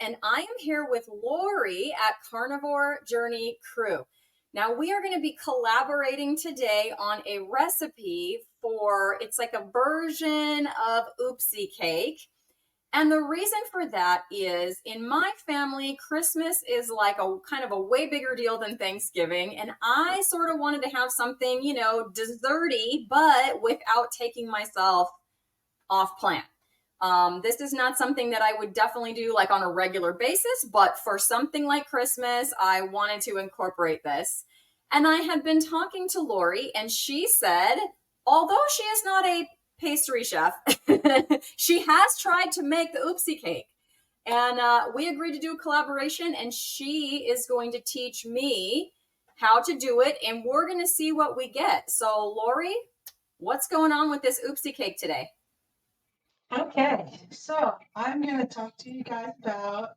and I am here with Laurie at Carnivore Journey Crew. Now, we are going to be collaborating today on a recipe for, it's like a version of Oopsie Cake. And the reason for that is in my family, Christmas is like a kind of a way bigger deal than Thanksgiving. And I sort of wanted to have something, desserty, but without taking myself off plan. This is not something that I would definitely do like on a regular basis, but for something like Christmas, I wanted to incorporate this. And I had been talking to Laurie, and she said, although she is not a pastry chef, she has tried to make the Oopsie Cake. And we agreed to do a collaboration, and she is going to teach me how to do it, and we're going to see what we get. So, Laurie, what's going on with this Oopsie Cake today? Okay, so I'm going to talk to you guys about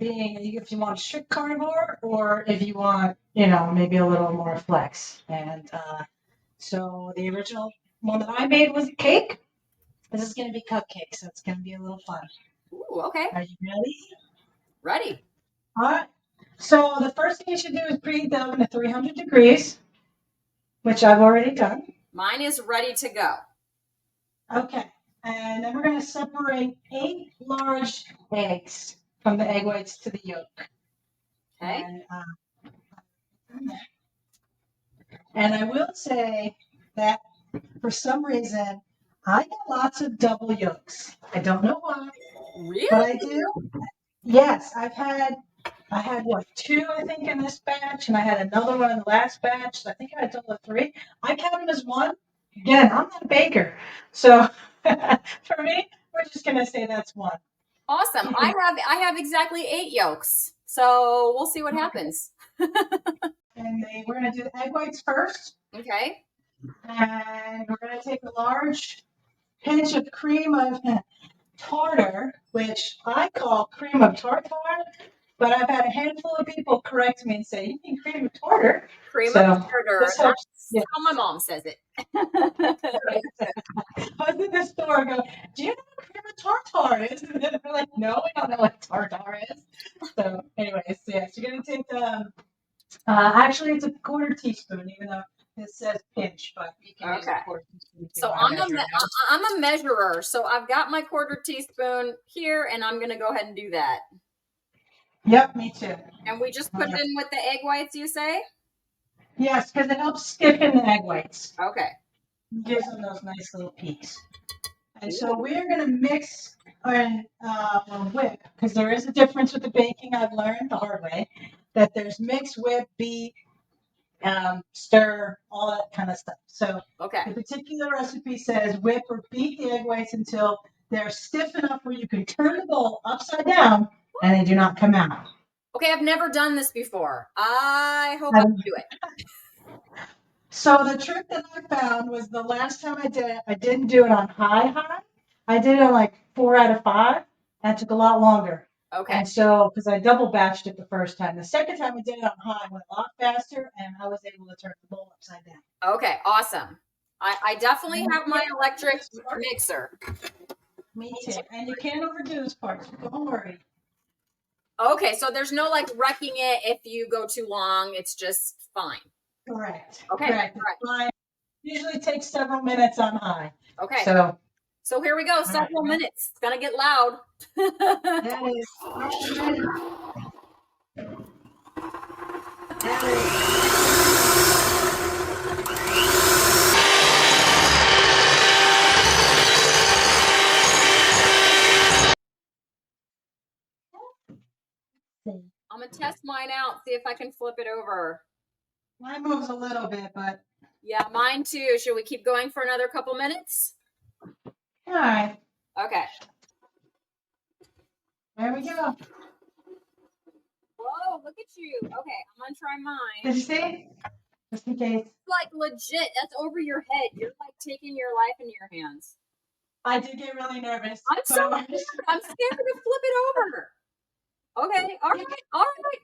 being, if you want strict carnivore or if you want, maybe a little more flex. And so the original one that I made was a cake. This is going to be cupcakes, so it's going to be a little fun. Ooh, okay. Are you ready? Ready. All right. So the first thing you should do is preheat the oven to 300 degrees, which I've already done. Mine is ready to go. Okay, and then we're going to separate 8 large eggs from the egg whites to the yolk. Okay. And I will say that for some reason, I get lots of double yolks. I don't know why. Really? But I do. Yes, I had what, 2, I think, in this batch, and I had another one in the last batch. So I think I had a total of 3. I count them as 1. Again, I'm not a baker. So for me, we're just going to say that's 1. Awesome. I have exactly 8 yolks. So we'll see what happens. And we're going to do the egg whites first. Okay. And we're going to take a large pinch of cream of tartar, which I call cream of tartar, but I've had a handful of people correct me and say, you mean cream of tartar? Cream of tartar. That's how my mom says it. I was in the store and go, do you know what cream of tartar is? And they're like, no, we don't know what tartar is. So anyways, yes, you're going to take actually it's a 1/4 teaspoon, even though this says pinch, but you can use a 1/4 teaspoon. So I'm a measurer. So I've got my 1/4 teaspoon here, and I'm going to go ahead and do that. Yep, me too. And we just put it in with the egg whites, you say? Yes, because it helps stiffen the egg whites. Okay. It gives them those nice little peaks. And so we're going to mix and whip, because there is a difference with the baking. I've learned the hard way that there's mix, whip, beat, stir, all that kind of stuff. So the particular recipe says whip or beat the egg whites until they're stiff enough where you can turn the bowl upside down and they do not come out. Okay, I've never done this before. I hope I can do it. So the trick that I found was the last time I did it, I didn't do it on high. I did it on like 4 out of 5. That took a lot longer. Okay. And so, because I double batched it the first time. The second time I did it on high, I went a lot faster, and I was able to turn the bowl upside down. Okay, awesome. I definitely have my electric mixer. Me too. And you can't overdo this part, so don't worry. Okay, so there's no like wrecking it if you go too long. It's just fine. Correct. Okay. Correct. Right. Usually takes several minutes on high. Okay. So here we go. Several minutes. It's gonna get loud. That is. I'm gonna test mine out, see if I can flip it over. Mine moves a little bit, but yeah, mine too. Should we keep going for another couple minutes? All right. Okay. There we go. Whoa, look at you. Okay, I'm gonna try mine. Did you see? Just in case. Like legit, that's over your head. You're like taking your life into your hands. I did get really nervous. I'm so scared. I'm scared to flip it over. Okay, all right.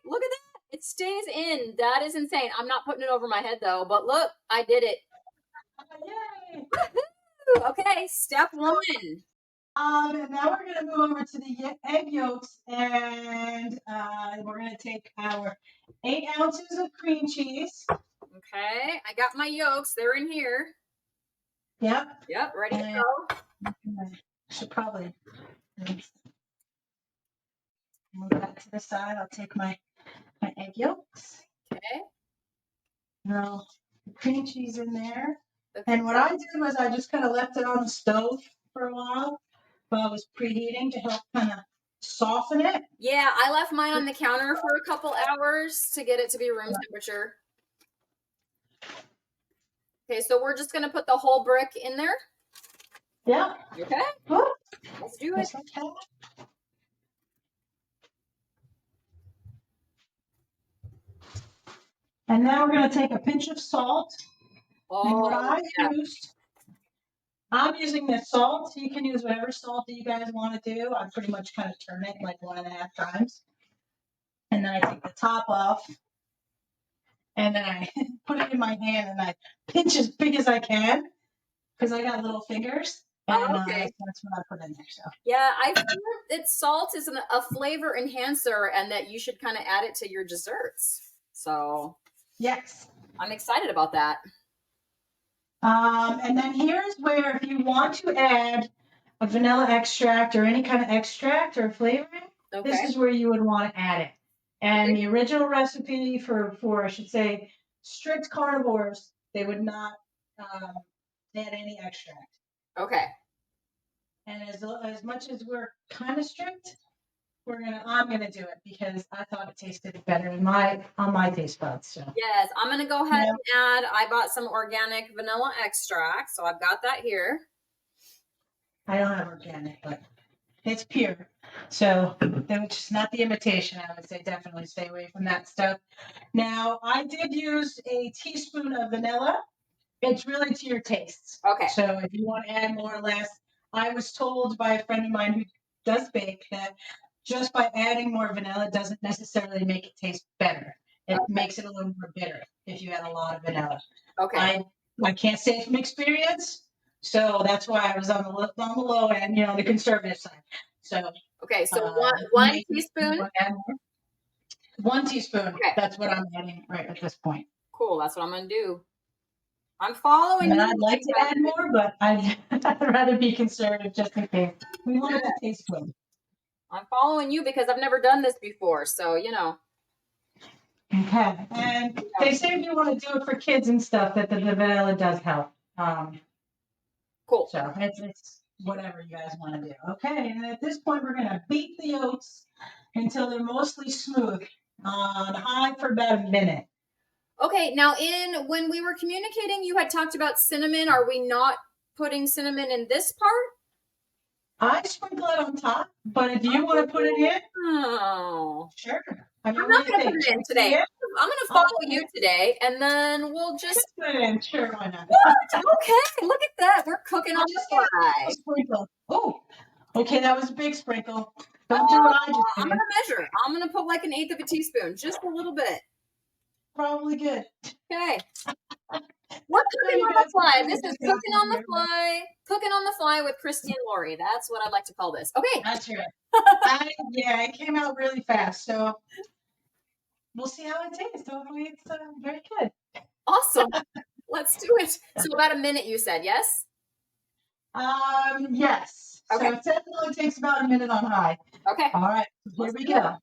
Look at that. It stays in. That is insane. I'm not putting it over my head though, but look, I did it. Yay! Woo-hoo! Okay, step 1. And now we're going to move over to the egg yolks, and we're going to take our 8 ounces of cream cheese. Okay, I got my yolks. They're in here. Yep. Yep, ready to go. I should probably move that to the side. I'll take my egg yolks. Okay. Now, the cream cheese in there. Okay. And what I did was I just kind of left it on the stove for a while I was preheating to help kind of soften it. Yeah, I left mine on the counter for a couple hours to get it to be room temperature. Okay, so we're just gonna put the whole brick in there? Yeah. Okay. Let's do it. Okay. And now we're gonna take a pinch of salt. And what I'm using the salt. You can use whatever salt that you guys want to do. I pretty much kind of turn it like 1.5 times. And then I take the top off. And then I put it in my hand and I pinch as big as I can because I got little fingers. And okay. That's what I put in there. So yeah, I feel that salt is a flavor enhancer and that you should kind of add it to your desserts. So yes, I'm excited about that. And then here's where if you want to add a vanilla extract or any kind of extract or flavoring, this is where you would want to add it. And the original recipe for I should say strict carnivores, they would not add any extract. Okay. And as much as we're kind of strict, I'm gonna do it because I thought it tasted better on my taste buds. So yes, I'm gonna go ahead and add. I bought some organic vanilla extract, so I've got that here. I don't have organic, but it's pure. So which is not the imitation. I would say definitely stay away from that stuff. Now I did use a teaspoon of vanilla. It's really to your tastes. Okay. So if you want to add more or less, I was told by a friend of mine who does bake that just by adding more vanilla doesn't necessarily make it taste better. It makes it a little more bitter if you add a lot of vanilla. Okay. I can't say from experience, so that's why I was on the low end, the conservative side. So okay, so one teaspoon. 1 teaspoon. Okay. That's what I'm adding right at this point. Cool. That's what I'm gonna do. I'm following. And I'd like to add more, but I'd rather be conservative just in case. We want it to taste good. I'm following you because I've never done this before, so Okay. And they say if you want to do it for kids and stuff, that the vanilla does help. Cool. So it's whatever you guys want to do. Okay. And at this point, we're going to beat the oats until they're mostly smooth on high for about a minute. Okay. Now, when we were communicating, you had talked about cinnamon. Are we not putting cinnamon in this part? I sprinkle it on top, but if you want to put it in, sure. I'm not going to put it in today. I'm going to follow you today, and then we'll just put it in. Sure, why not? What? Okay, look at that. We're cooking on the fly. Sprinkle. Oh, okay, that was a big sprinkle. Don't do what I just did. I'm going to measure. I'm going to put like 1/8 of a teaspoon, just a little bit. Probably good. Okay. We're cooking on the fly. This is cooking on the fly. Cooking on the fly with Cristie and Laurie. That's what I'd like to call this. Okay. That's right. It came out really fast. So we'll see how it tastes. Hopefully it's very good. Awesome. Let's do it. So about a minute, you said, yes? Yes. Okay. So it only takes about a minute on high. Okay. All right. Here we go.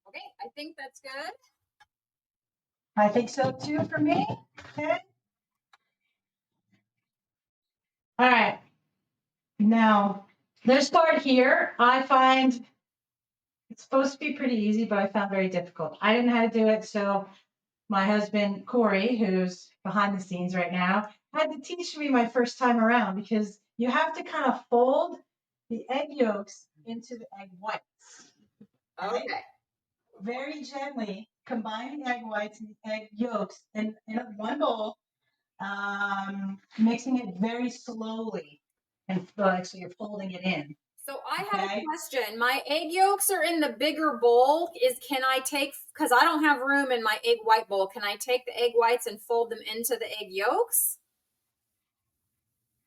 Okay, I think that's good. I think so too for me. Okay. All right. Now, this part here, I find it's supposed to be pretty easy, but I found very difficult. I didn't know how to do it, so my husband, Corey, who's behind the scenes right now, had to teach me my first time around because you have to kind of fold the egg yolks into the egg whites. Okay. Very gently combine the egg whites and the egg yolks in one bowl, mixing it very slowly. And so you're folding it in. So I have a question. My egg yolks are in the bigger bowl. Can I take, because I don't have room in my egg white bowl, can I take the egg whites and fold them into the egg yolks?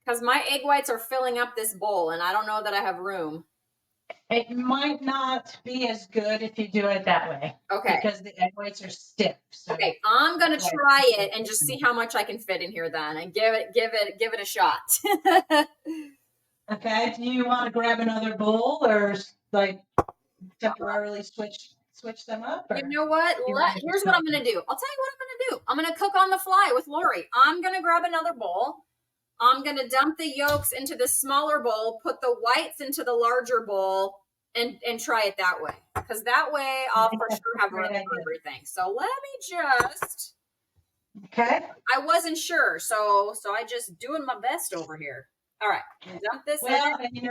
Because my egg whites are filling up this bowl and I don't know that I have room. It might not be as good if you do it that way. Okay. Because the egg whites are stiff. So. Okay, I'm gonna try it and just see how much I can fit in here then, and give it a shot. Okay. Do you want to grab another bowl or like temporarily switch them up? You know what? Here's what I'm gonna do. I'll tell you what I'm gonna do. I'm gonna cook on the fly with Laurie. I'm gonna grab another bowl. I'm gonna dump the yolks into the smaller bowl, put the whites into the larger bowl, and try it that way. Because that way I'll for sure have room for everything. So let me just. Okay. I wasn't sure, so I just doing my best over here. All right, dump this in. Well, and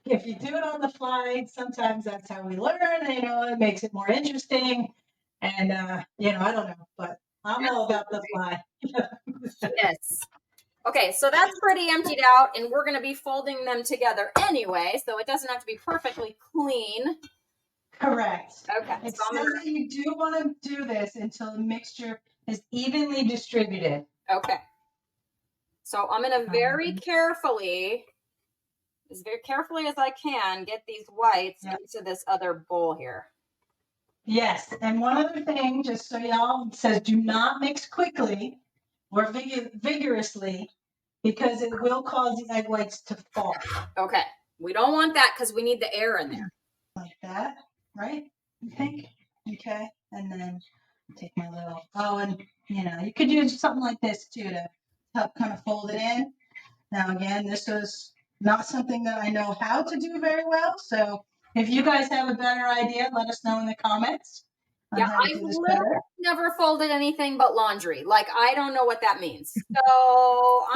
if you do it on the fly, sometimes that's how we learn. It makes it more interesting. And I don't know, but I'm all about the fly. Yes. Okay, so that's pretty emptied out, and we're going to be folding them together anyway, so it doesn't have to be perfectly clean. Correct. Okay. It says that you do want to do this until the mixture is evenly distributed. Okay. So I'm going to very carefully as I can, get these whites into this other bowl here. Yes, and one other thing, just so y'all, it says do not mix quickly or vigorously, because it will cause the egg whites to fall. Okay. We don't want that because we need the air in there. Like that, right? You think? Okay. And then take my little, and you could use something like this too to help kind of fold it in. Now, again, this is not something that I know how to do very well. So if you guys have a better idea, let us know in the comments. Yeah, I've literally never folded anything but laundry. Like, I don't know what that means. So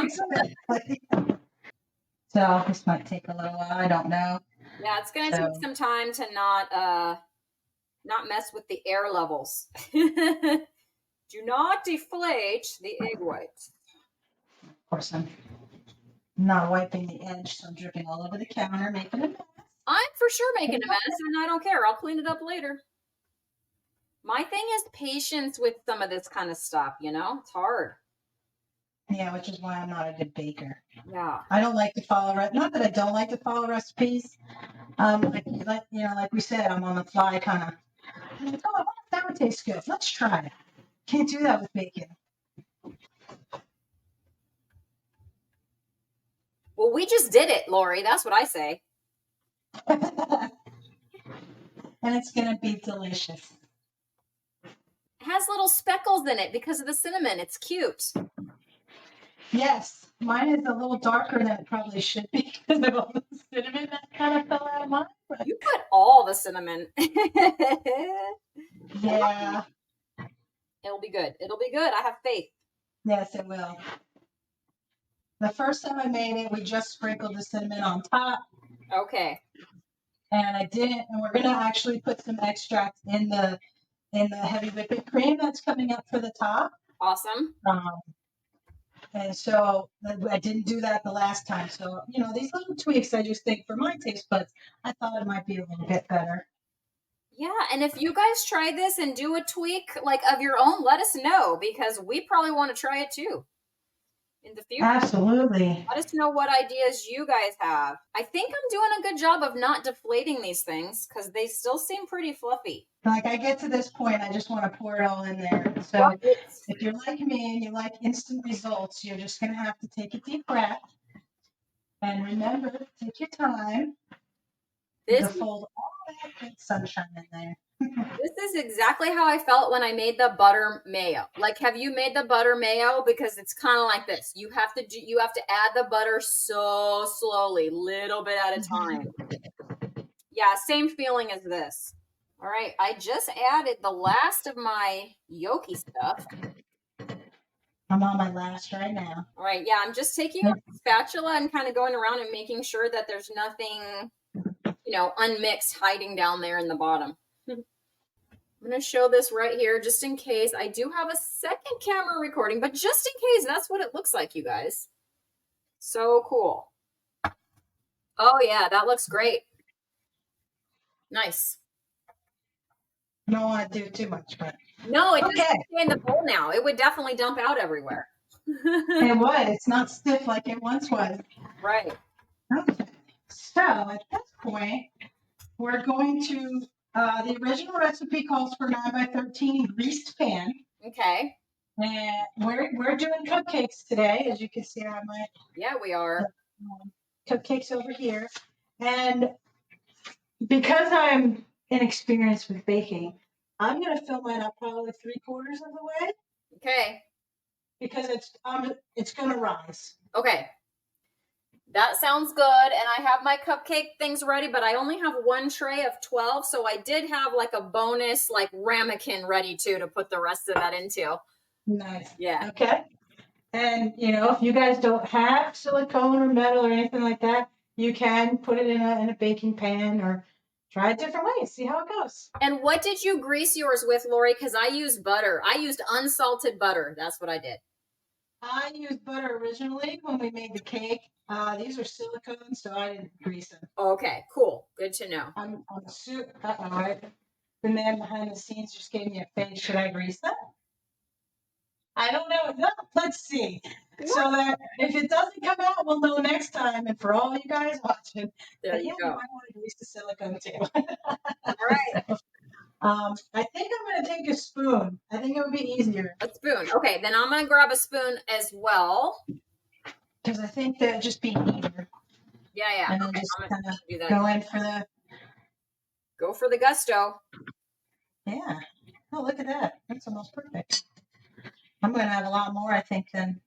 So this might take a little while. I don't know. Yeah, it's gonna take some time to not mess with the air levels. Do not deflate the egg whites. Of course, I'm not wiping the edge, so I'm dripping all over the counter, making a mess. I'm for sure making a mess, and I don't care. I'll clean it up later. My thing is patience with some of this kind of stuff, It's hard. Yeah, which is why I'm not a good baker. Yeah. I don't like to follow, not that I don't like to follow recipes. Like we said, I'm on the fly kind of, I wonder if that would taste good. Let's try it. Can't do that with bacon. Well, we just did it, Laurie. That's what I say. And it's going to be delicious. It has little speckles in it because of the cinnamon. It's cute. Yes, mine is a little darker than it probably should be because of all the cinnamon that kind of fell out of mine. But... You put all the cinnamon. Yeah. It'll be good. It'll be good. I have faith. Yes, it will. The first time I made it, we just sprinkled the cinnamon on top. Okay. And I didn't, and we're gonna actually put some extract in the heavy whipping cream that's coming up for the top. Awesome. And so I didn't do that the last time. So, these little tweaks, I just think for my taste buds, I thought it might be a little bit better. Yeah, and if you guys try this and do a tweak like of your own, let us know because we probably want to try it too in the future. Absolutely. Let us know what ideas you guys have. I think I'm doing a good job of not deflating these things because they still seem pretty fluffy. Like I get to this point, I just want to pour it all in there. So if you're like me and you like instant results, you're just going to have to take a deep breath. And remember, take your time to fold all that good sunshine in there. This is exactly how I felt when I made the butter mayo. Like, have you made the butter mayo? Because it's kind of like this. You have to add the butter so slowly, little bit at a time. Yeah, same feeling as this. All right, I just added the last of my yolky stuff. I'm on my last right now. All right, yeah, I'm just taking a spatula and kind of going around and making sure that there's nothing, unmixed hiding down there in the bottom. I'm going to show this right here just in case. I do have a second camera recording, but just in case, that's what it looks like, you guys. So cool. Oh yeah, that looks great. Nice. I don't want to do too much, but No, it doesn't okay. stay in the bowl now. It would definitely dump out everywhere. It would. It's not stiff like it once was. Right. Okay. So at this point, we're going to, the original recipe calls for 9 by 13 greased pan. Okay. And we're doing cupcakes today, as you can see on my Yeah, we are. cupcakes over here. And because I'm inexperienced with baking, I'm going to fill mine up probably 3/4 of the way Okay. because it's going to rise. Okay. That sounds good. And I have my cupcake things ready, but I only have one tray of 12. So I did have like a bonus, like ramekin ready too, to put the rest of that into. Nice. Yeah. Okay. And if you guys don't have silicone or metal or anything like that, you can put it in a baking pan or try it different ways. See how it goes. And what did you grease yours with, Lori? Because I used butter. I used unsalted butter. That's what I did. I used butter originally when we made the cake. These are silicone, so I didn't grease them. Okay, cool. Good to know. I'm super. Right. The man behind the scenes just gave me a face. Should I grease them? I don't know. No, let's see. So that if it doesn't come out, we'll know next time. And for all you guys watching, There you go. You might want to grease the silicone too. All right. So, I think I'm going to take a spoon. I think it would be easier. A spoon. Okay, then I'm going to grab a spoon as well. Because I think that'd just be easier. Yeah. And then okay, just I'm kind gonna do that. of go in for the. Go for the gusto. Yeah. Oh, look at that. That's almost perfect. I'm going to have a lot more, I think, then.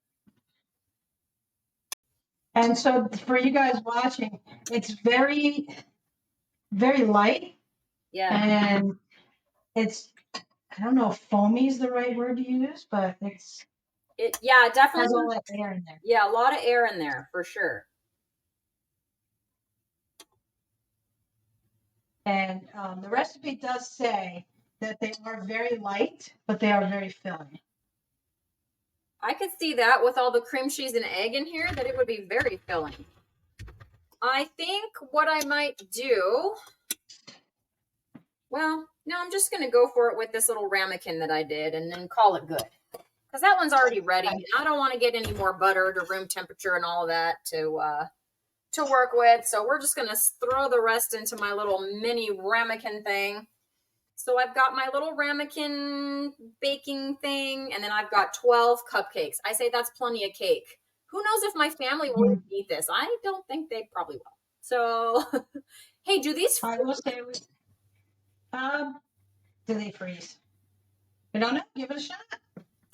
And so for you guys watching, it's very, very light. Yeah. And it's, I don't know if foamy is the right word to use, but It has definitely all that air in there. Yeah, a lot of air in there for sure. And the recipe does say that they are very light, but they are very filling. I could see that with all the cream cheese and egg in here, that it would be very filling. I think what I might do, well, no, I'm just going to go for it with this little ramekin that I did and then call it good. Because that one's already ready. And I don't want to get any more butter to room temperature and all of that to work with. So we're just going to throw the rest into my little mini ramekin thing. So I've got my little ramekin baking thing, and then I've got 12 cupcakes. I say that's plenty of cake. Who knows if my family will eat this? I don't think they probably will. So, hey, do these I will say, do they freeze? I don't know. Give it a shot.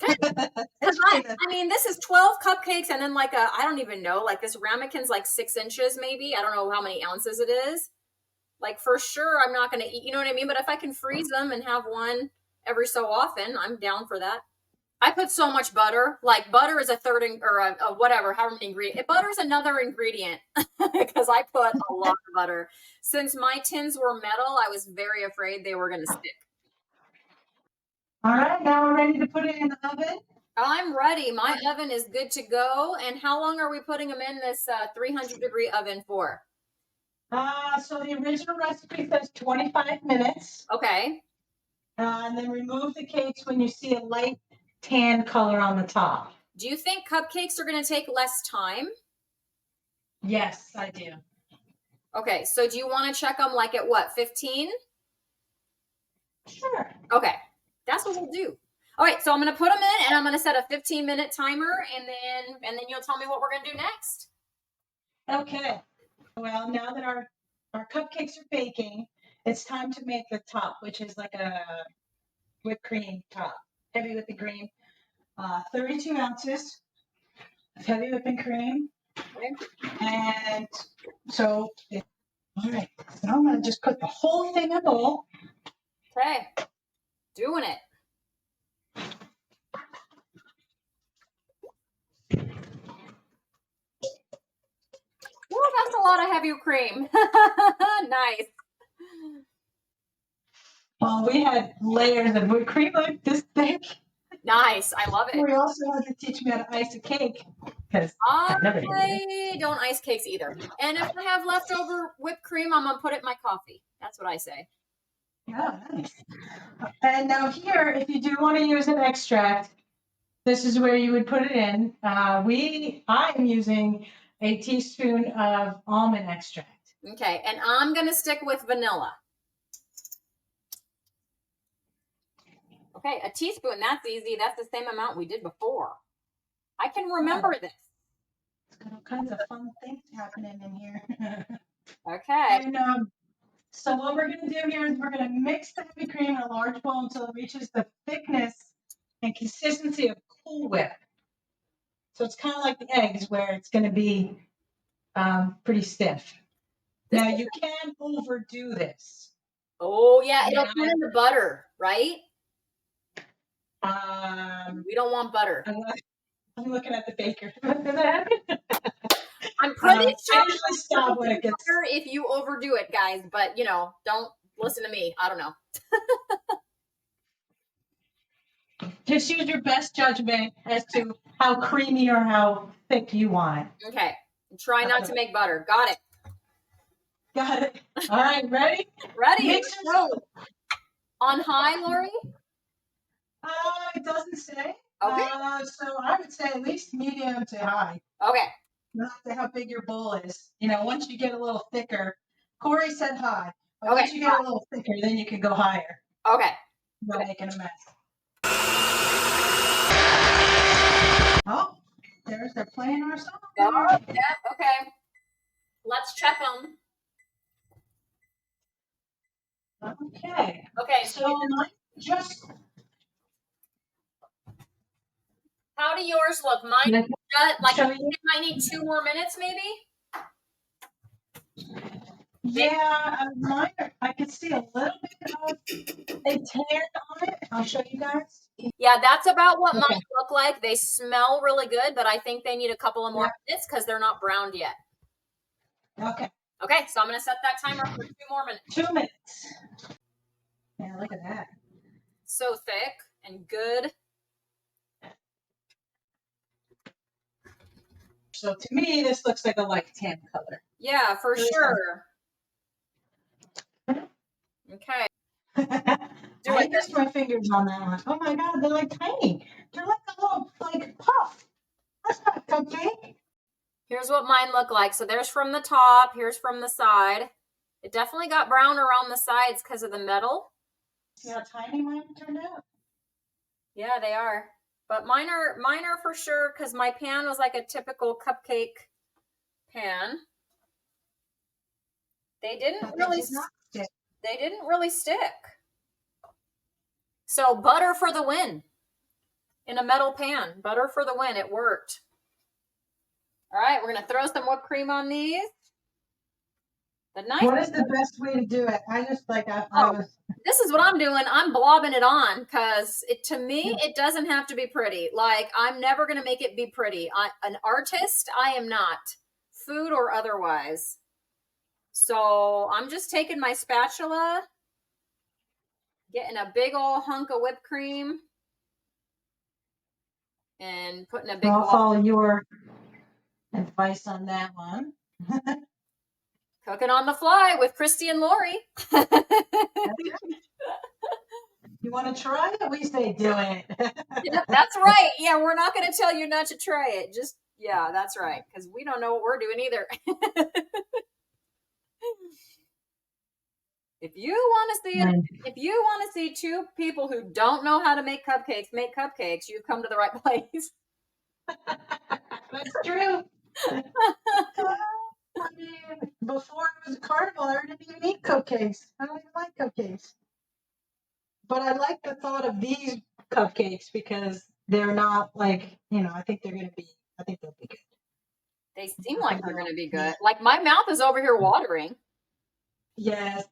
Because I mean, this is 12 cupcakes, and then like I don't even know, like this ramekin's like 6 inches maybe. I don't know how many ounces it is. Like for sure, I'm not going to eat, you know what I mean? But if I can freeze them and have one every so often, I'm down for that. I put so much butter. Like butter is a third or a whatever, however many ingredient. Butter is another ingredient because I put a lot of butter. Since my tins were metal, I was very afraid they were going to stick. All right, now we're ready to put it in the oven. I'm ready. My oven is good to go. And how long are we putting them in this 300-degree oven for? So the original recipe says 25 minutes. Okay. And then remove the cakes when you see a light tan color on the top. Do you think cupcakes are going to take less time? Yes, I do. Okay, so do you want to check them like at what, 15? Sure. Okay, that's what we'll do. All right, so I'm going to put them in, and I'm going to set a 15-minute timer, and then you'll tell me what we're going to do next. Okay. Well, now that our cupcakes are baking, it's time to make the top, which is like a whipped cream top, heavy whipping cream. 32 ounces of heavy whipping cream. Okay. And so, all right. So I'm going to just put the whole thing in a bowl. Okay. Doing it. Woo, that's a lot of heavy cream. Nice. Well, we had layers of whipped cream like this thick. Nice. I love it. We also had to teach me how to ice a cake. because I never do it. I don't ice cakes either. And if I have leftover whipped cream, I'm gonna put it in my coffee. That's what I say. Yeah, nice. And now here, if you do want to use an extract, this is where you would put it in. I am using a teaspoon of almond extract. Okay, and I'm gonna stick with vanilla. Okay, a teaspoon, that's easy. That's the same amount we did before. I can remember this. It's got all kinds of fun things happening in here. Okay. And so what we're going to do here is we're going to mix the heavy cream in a large bowl until it reaches the thickness and consistency of Cool Whip. So it's kind of like the eggs where it's going to be pretty stiff. Now you can overdo this. Oh yeah, it'll turn into butter, right? We don't want butter. I'm looking at the baker. What's gonna happen? I'm pretty sure I usually stop when it gets butter if you overdo it, guys. But you know, don't listen to me. I don't know. Just use your best judgment as to how creamy or how thick you want it. Okay. Try not to make butter. Got it. Got it. All right, ready? Ready? Mix it up. On high, Laurie? It doesn't say. Okay. So I would say at least medium to high. Okay. Not to how big your bowl is. You know, once you get a little thicker, Corey said high. But Okay, once you get a little thicker, then you can go higher. Okay. Not making a mess. Oh, they're playing our song. Oh, yeah, okay. Let's check them. Okay. Okay, So just how do yours look? Mine, like, I might need 2 more minutes, maybe? Yeah, mine, I could see a little bit of a tan on it. I'll show you guys. Yeah, that's about what mine look like. They smell really good, but I think they need a couple of more minutes because they're not browned yet. Okay. Okay, so I'm going to set that timer for 2 more minutes. 2 minutes. Yeah, look at that. So thick and good. So to me, this looks like a light tan color. Yeah, for sure. Okay. I guess my fingers on that one. Oh my God, they're like tiny. They're like a little puff. That's not a cupcake. Here's what mine look like. So there's from the top. Here's from the side. It definitely got brown around the sides because of the metal. See how tiny mine turned out? Yeah, they are. But mine are for sure because my pan was like a typical cupcake pan. They didn't really stick. So butter for the win. In a metal pan. Butter for the win. It worked. All right, we're going to throw some whipped cream on these. What is the best way to do it? I just this is what I'm doing. I'm blobbing it on because to me, it doesn't have to be pretty. Like, I'm never going to make it be pretty. An artist, I am not. Food or otherwise. So I'm just taking my spatula, getting a big old hunk of whipped cream, and putting a big I'll follow your advice on that one. Cooking on the fly with Cristie and Laurie. You want to try it? We say do it. Yeah, that's right. Yeah, we're not going to tell you not to try it. Yeah, that's right. Because we don't know what we're doing either. If you want to see 2 people who don't know how to make cupcakes, you've come to the right place. That's true. I mean, before it was a carnival, I didn't even eat cupcakes. I don't even like cupcakes. But I like the thought of these cupcakes because they're not like, I think they'll be good. They seem like they're going to be good. Like, my mouth is over here watering. Yes.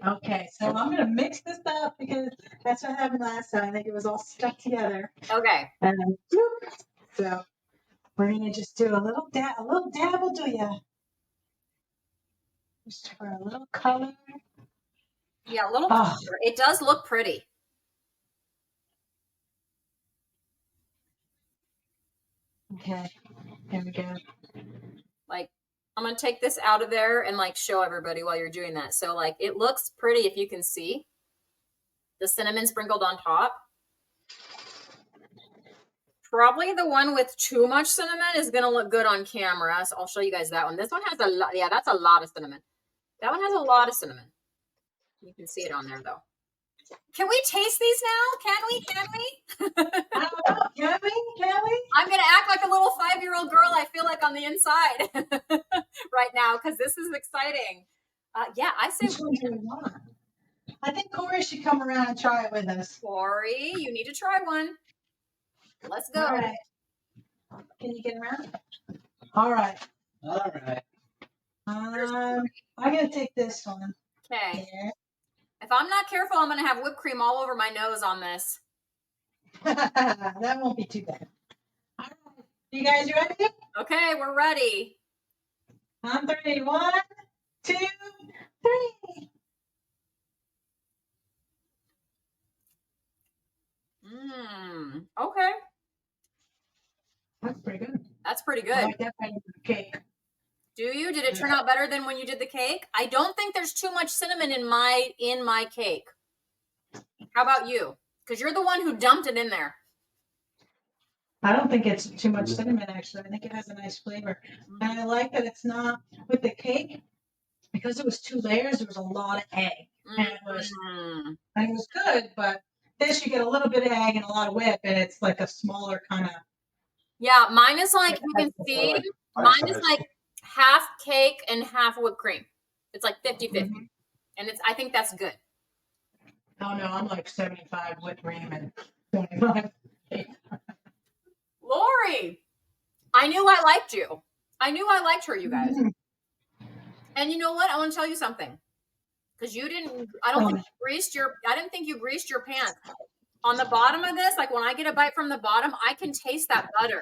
Okay, so I'm going to mix this up because that's what happened last time. I think it was all stuck together. Okay. So we're going to just do a little dab will do ya. Just for a little color. Yeah, a little color. It does look pretty. Okay. Here we go. Like, I'm going to take this out of there and like show everybody while you're doing that. So like, it looks pretty if you can see the cinnamon sprinkled on top. Probably the one with too much cinnamon is going to look good on camera. So I'll show you guys that one. This one has a lot. Yeah, that's a lot of cinnamon. That one has a lot of cinnamon. You can see it on there though. Can we taste these now? Can we? Can we? I don't know. Can we? Can we? I'm going to act like a little 5-year-old girl, I feel like, on the inside right now, because this is exciting. Yeah, I say. Which one do we want? I think Corey should come around and try it with us. Corey, you need to try one. Let's go. All right. Can you get around? All right. All right. I'm going to take this one. Okay. Here. If I'm not careful, I'm going to have whipped cream all over my nose on this. That won't be too bad. All right. You guys ready? Okay, we're ready. On 3. 1, 2, 3. Okay. That's pretty good. That's pretty good. I like that better than the cake. Do you? Did it turn out better than when you did the cake? I don't think there's too much cinnamon in my cake. How about you? Because you're the one who dumped it in there. I don't think it's too much cinnamon, actually. I think it has a nice flavor. And I like that it's not with the cake, because it was 2 layers, there was a lot of egg. And it was good, but this you get a little bit of egg and a lot of whip, and it's like a smaller kind of. Yeah, mine is like, you can see, mine is like half cake and half whipped cream. It's like 50-50. And I think that's good. Oh no, I'm like 75 whipped cream and 25 cake. Laurie, I knew I liked you. I knew I liked her, you guys. And you know what? I want to tell you something. Because you didn't, I didn't think you greased your pants. On the bottom of this, like when I get a bite from the bottom, I can taste that butter.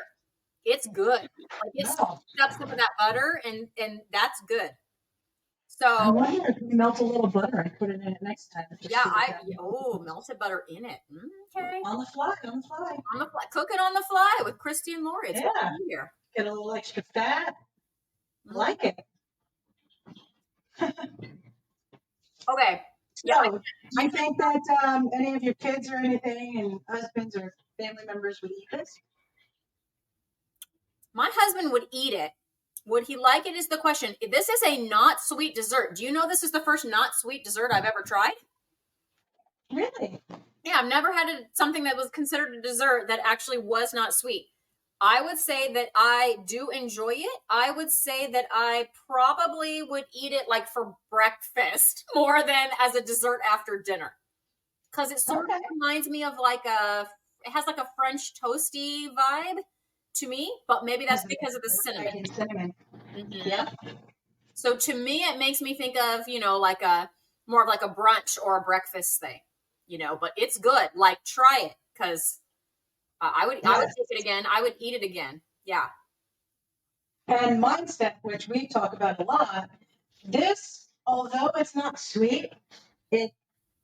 It's good. Like it soaks up some of that butter, and that's good. So I wonder if we melt a little butter and put it in it next time. Yeah, melted butter in it. Okay. On the fly. On the fly. Cook it on the fly with Cristie and Laurie. It's Yeah. here. Get a little extra fat. Like it. Okay. Yeah. So, do you think that any of your kids or anything and husbands or family members would eat this? My husband would eat it. Would he like it is the question. This is a not sweet dessert. Do you know this is the first not sweet dessert I've ever tried? Really? Yeah, I've never had something that was considered a dessert that actually was not sweet. I would say that I do enjoy it. I would say that I probably would eat it like for breakfast more than as a dessert after dinner. Because it sort of reminds me of it has like a French toasty vibe to me, but maybe that's because of the cinnamon. Yeah. So to me, it makes me think of, like more of like a brunch or a breakfast thing, but it's good. Like try it. Cause I would take it again. I would eat it again. Yeah. And mindset, which we talk about a lot, this, although it's not sweet, it's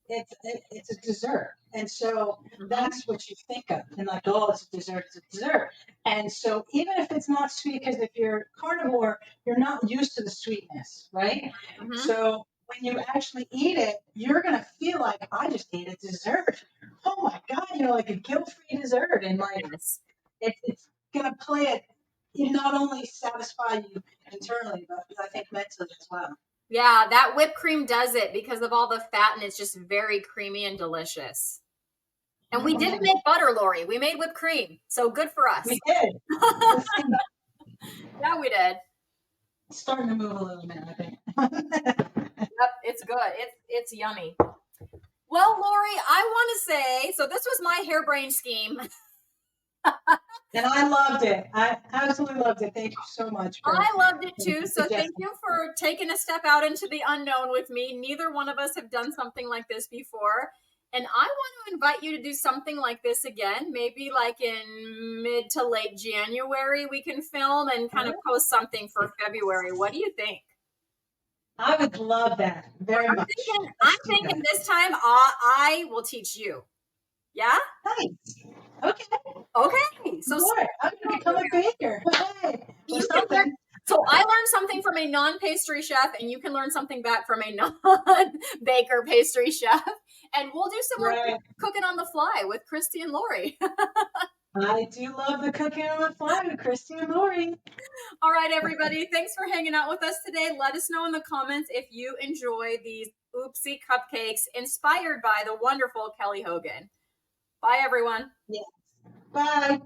a dessert. And so that's what you think of. And like, oh, it's a dessert. And so even if it's not sweet, because if you're carnivore, you're not used to the sweetness, right? So when you actually eat it, you're going to feel like, I just ate a dessert. Oh my God, like a guilt-free dessert. And like, it's going to play it, not only satisfy you internally, but I think mentally as well. Yeah, that whipped cream does it because of all the fat, and it's just very creamy and delicious. And we didn't make butter, Laurie. We made whipped cream. So good for us. We did. Yeah, we did. It's starting to move a little bit, I think. Yep, it's good. It's yummy. Well, Laurie, I want to say, so this was my harebrained scheme. And I loved it. I absolutely loved it. Thank you so much. I loved it too. So thank you for taking a step out into the unknown with me. Neither one of us have done something like this before. And I want to invite you to do something like this again. Maybe like in mid to late January, we can film and kind of post something for February. What do you think? I would love that very much. I'm thinking this time I will teach you. Yeah? Nice. Okay. Okay. So I'm going to become a baker. Hey. non-pastry chef, and you can learn something back from a non-baker pastry chef. And we'll do some more cooking on the fly with Cristie and Laurie. I do love the cooking on the fly with Cristie and Laurie. All right, everybody. Thanks for hanging out with us today. Let us know in the comments if you enjoy these Oopsie Cupcakes inspired by the wonderful Kelly Hogan. Bye, everyone. Yes. Bye.